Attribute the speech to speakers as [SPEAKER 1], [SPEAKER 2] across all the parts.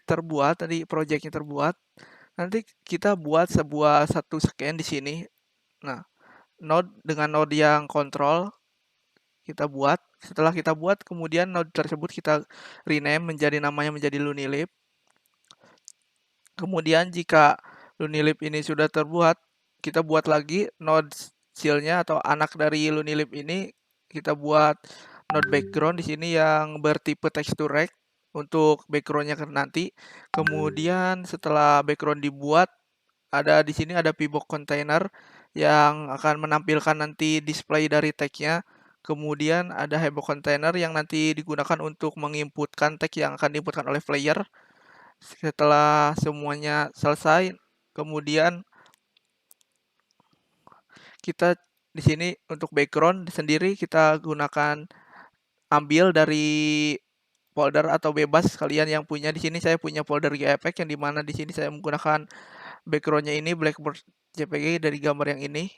[SPEAKER 1] terbuat, tadi project-nya terbuat, nanti kita buat satu scan di sini. Nah, dengan node yang kontrol kita buat. Setelah kita buat, kemudian node tersebut kita rename namanya menjadi Lunilib. Kemudian jika Lunilib ini sudah terbuat, kita buat lagi node shell-nya atau anak dari Lunilib ini, kita buat node background di sini yang bertipe texture rect untuk background-nya nanti. Kemudian setelah background dibuat, di sini ada pivot container yang akan menampilkan nanti display dari tag-nya. Kemudian ada hebo container yang nanti digunakan untuk menginputkan tag yang akan diinputkan oleh player. Setelah semuanya selesai, kemudian kita di sini untuk background sendiri kita gunakan ambil dari folder atau bebas kalian yang punya. Di sini saya punya folder GFX yang dimana di sini saya menggunakan backgroundnya ini Blackboard JPG dari gambar yang ini.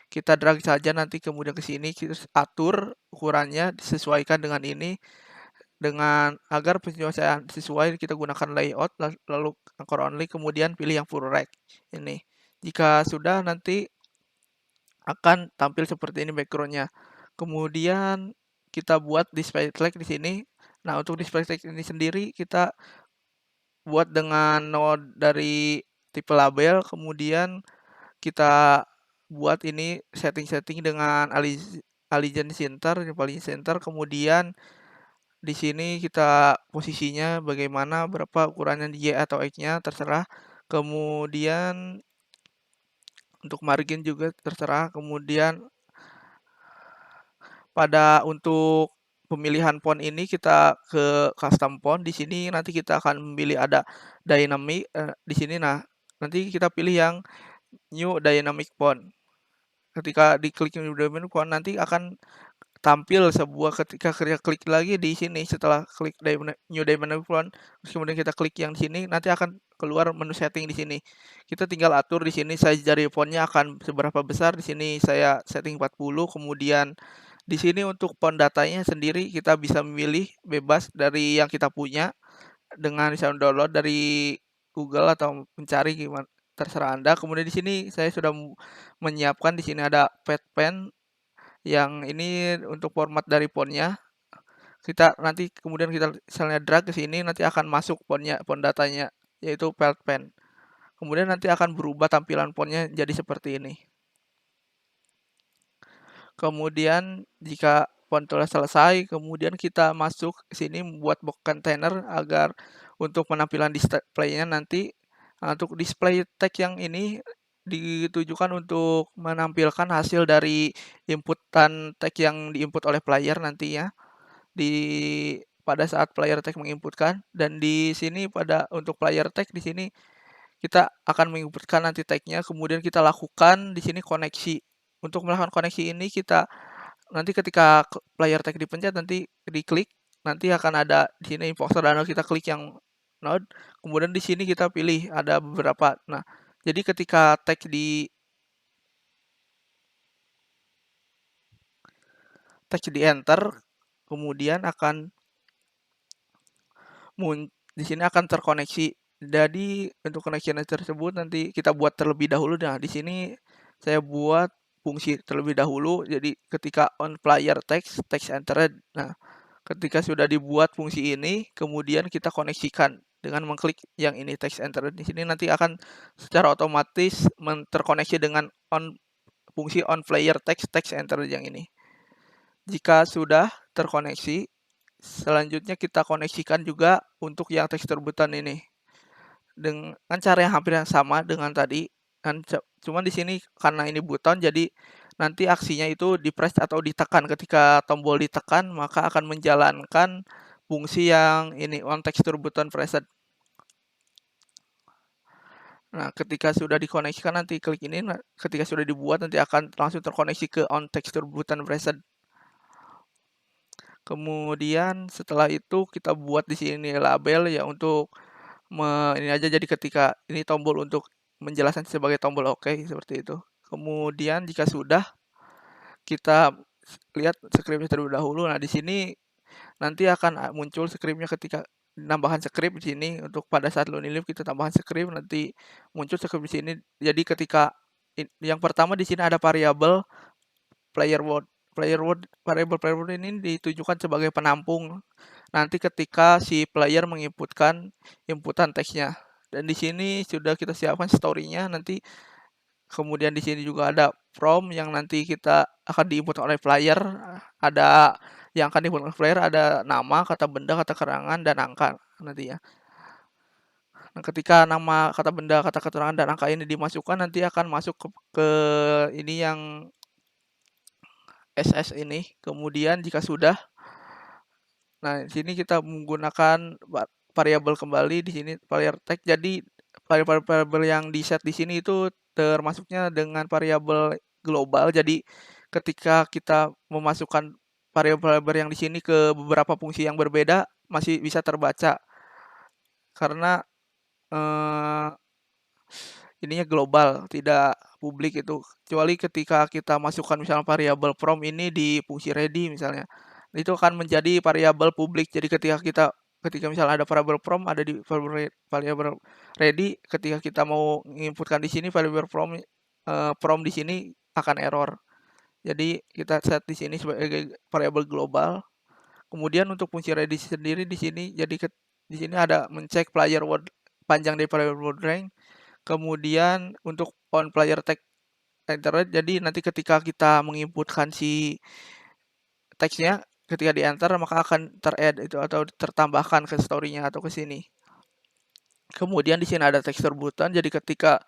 [SPEAKER 1] Kita drag saja nanti kemudian ke sini, kita atur ukurannya disesuaikan dengan ini, dengan agar penyelesaian sesuai kita gunakan layout lalu anchor only, kemudian pilih yang full rect ini. Jika sudah, nanti akan tampil seperti ini backgroundnya. Kemudian kita buat display tag di sini. Nah, untuk display tag ini sendiri kita buat dengan node dari tipe label, kemudian kita buat ini setting-setting dengan Allegiant Center, paling center, kemudian di sini kita posisinya bagaimana, berapa ukurannya di Y atau X-nya terserah. Kemudian untuk margin juga terserah. Kemudian untuk pemilihan font ini kita ke custom font. Di sini nanti kita akan memilih ada dynamic di sini. Nah, nanti kita pilih yang new dynamic font. Ketika diklik new dynamic font nanti akan tampil ketika kita klik lagi di sini setelah klik new dynamic font, kemudian kita klik yang di sini nanti akan keluar menu setting di sini. Kita tinggal atur di sini size dari fontnya akan seberapa besar. Di sini saya setting 40. Kemudian di sini untuk font datanya sendiri kita bisa memilih bebas dari yang kita punya dengan bisa download dari Google atau mencari gimana terserah Anda. Kemudian di sini saya sudah menyiapkan, di sini ada pad pen yang ini untuk format dari fontnya. Kita nanti kemudian kita misalnya drag ke sini nanti akan masuk font datanya yaitu pad pen. Kemudian nanti akan berubah tampilan fontnya jadi seperti ini. Kemudian jika font telah selesai, kemudian kita masuk ke sini membuat box container agar untuk penampilan display-nya nanti. Untuk display tag yang ini ditujukan untuk menampilkan hasil dari inputan tag yang diinput oleh player nantinya pada saat player tag menginputkan. Dan di sini untuk player tag di sini kita akan menginputkan nanti tag-nya, kemudian kita lakukan di sini koneksi. Untuk melakukan koneksi ini kita nanti ketika player tag dipencet nanti diklik, nanti akan ada di sini imposter dan kita klik yang node, kemudian di sini kita pilih ada beberapa. Nah, jadi ketika tag di enter, kemudian akan di sini akan terkoneksi. Jadi untuk connection tersebut nanti kita buat terlebih dahulu. Nah, di sini saya buat fungsi terlebih dahulu. Jadi ketika on player text entered. Nah, ketika sudah dibuat fungsi ini, kemudian kita koneksikan dengan mengklik yang ini text entered. Di sini nanti akan secara otomatis terkoneksi dengan fungsi on player text entered yang ini. Jika sudah terkoneksi, selanjutnya kita koneksikan juga untuk yang tekstur button ini dengan cara yang hampir sama dengan tadi. Cuman di sini karena ini button, jadi nanti aksinya itu di press atau ditekan. Ketika tombol ditekan, maka akan menjalankan fungsi yang ini on texture button pressed. Nah, ketika sudah dikoneksikan nanti klik ini. Ketika sudah dibuat nanti akan langsung terkoneksi ke on texture button pressed. Kemudian setelah itu kita buat di sini label ya untuk ini aja, jadi ketika ini tombol untuk menjelaskan sebagai tombol OK seperti itu. Kemudian jika sudah, kita lihat scriptnya terlebih dahulu. Nah, di sini nanti akan muncul scriptnya ketika Nambahan script di sini untuk pada saat lonely live kita tambahan script, nanti muncul script di sini. Jadi ketika yang pertama di sini ada variabel player word. Variabel player word ini ditujukan sebagai penampung nanti ketika si player menginputkan inputan teksnya. Dan di sini sudah kita siapkan story-nya nanti. Kemudian di sini juga ada prompt yang nanti kita akan diinput oleh player. Ada yang akan diinput oleh player, ada nama, kata benda, kata keterangan, dan angka nanti ya. Nah, ketika nama, kata benda, kata keterangan, dan angka ini dimasukkan, nanti akan masuk ke ini yang SS ini. Kemudian jika sudah, nah di sini kita menggunakan variabel kembali di sini player tag. Jadi variabel yang di set di sini itu termasuknya dengan variabel global. Jadi ketika kita memasukkan variabel yang di sini ke beberapa fungsi yang berbeda masih bisa terbaca karena eh, ininya global, tidak publik itu. Kecuali ketika kita masukkan misalnya variabel from ini di fungsi ready misalnya. Itu akan menjadi variabel publik. Jadi ketika misalnya ada variabel from ada di variabel ready, ketika kita mau menginputkan di sini variabel from di sini akan error. Jadi kita set di sini sebagai variabel global. Kemudian untuk fungsi ready sendiri di sini jadi di sini ada mencek player word panjang dari player word range. Kemudian untuk on player tag enter, jadi nanti ketika kita menginputkan si teksnya, ketika di enter maka akan ter-add itu atau tertambahkan ke story-nya atau ke sini. Kemudian di sini ada tekstur button, jadi ketika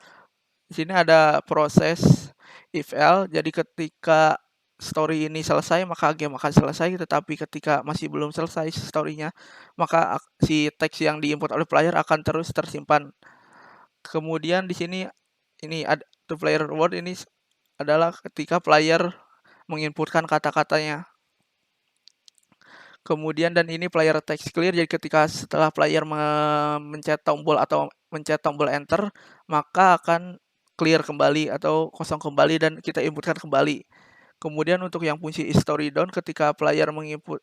[SPEAKER 1] di sini ada proses if else, jadi ketika story ini selesai maka game akan selesai, tetapi ketika masih belum selesai story-nya maka si teks yang diinput oleh player akan terus tersimpan. Kemudian di sini ini ada to player word ini adalah ketika player menginputkan kata-katanya. Kemudian dan ini player text clear, jadi ketika setelah player mencet tombol atau mencet tombol enter maka akan clear kembali atau kosong kembali dan kita inputkan kembali. Kemudian untuk yang fungsi story down, ketika player menginput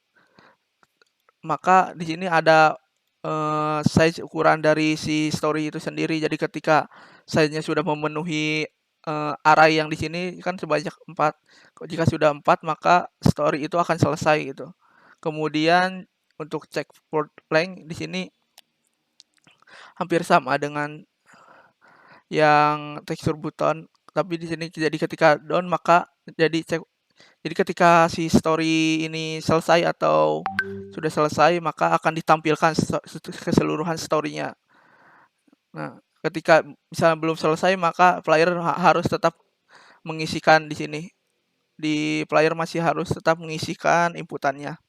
[SPEAKER 1] maka di sini ada size ukuran dari si story itu sendiri. Jadi ketika size-nya sudah memenuhi array yang di sini kan sebanyak 4. Jika sudah 4 maka story itu akan selesai gitu. Kemudian untuk check port length di sini hampir sama dengan yang tekstur button, tapi di sini jadi ketika down maka jadi ketika si story ini selesai atau sudah selesai maka akan ditampilkan keseluruhan story-nya. Nah, ketika misalnya belum selesai maka player harus tetap mengisikan di sini. Di player masih harus tetap mengisikan inputannya.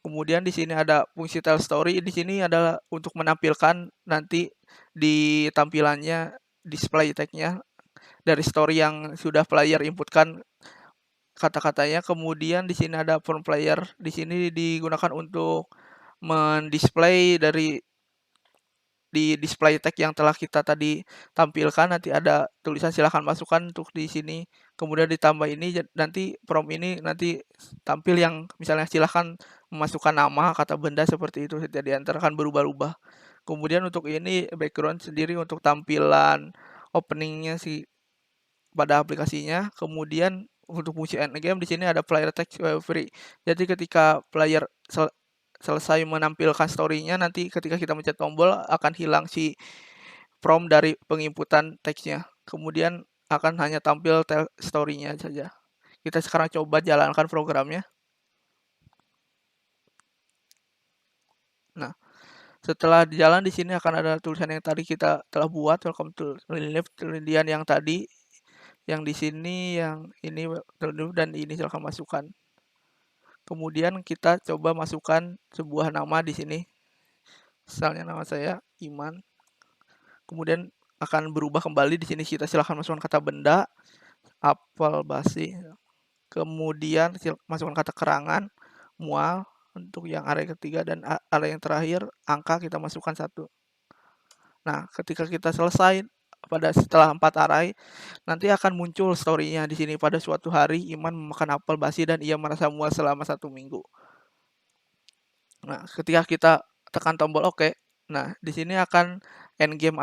[SPEAKER 1] Kemudian di sini ada fungsi tell story. Di sini adalah untuk menampilkan nanti di tampilannya display tag-nya dari story yang sudah player inputkan kata-katanya. Kemudian di sini ada form player. Di sini digunakan untuk mendisplay dari di display tag yang telah kita tadi tampilkan. Nanti ada tulisan silakan masukkan untuk di sini. Kemudian ditambah ini nanti prompt ini nanti tampil yang misalnya silakan memasukkan nama, kata benda seperti itu. Setiap di enter akan berubah-ubah. Kemudian untuk ini background sendiri untuk tampilan openingnya si pada aplikasinya. Kemudian untuk fungsi end game di sini ada player text free. Jadi ketika player selesai menampilkan story-nya, nanti ketika kita mencet tombol akan hilang si prompt dari penginputan teksnya. Kemudian akan hanya tampil story-nya saja. Kita sekarang coba jalankan programnya. Nah, setelah jalan di sini akan ada tulisan yang tadi kita telah buat, welcome to Live, kemudian yang tadi, yang di sini, yang ini dan ini silakan masukkan. Kemudian kita coba masukkan sebuah nama di sini. Misalnya nama saya Iman. Kemudian akan berubah kembali di sini kita silahkan masukkan kata benda, apel basi. Kemudian masukkan kata keterangan, mual untuk yang array ketiga dan array yang terakhir angka kita masukkan 1. Nah, ketika kita selesai setelah 4 array, nanti akan muncul story-nya di sini. Pada suatu hari Iman memakan apel basi dan ia merasa mual selama 1 minggu. Nah, ketika kita tekan tombol oke. Nah, di sini akan endgame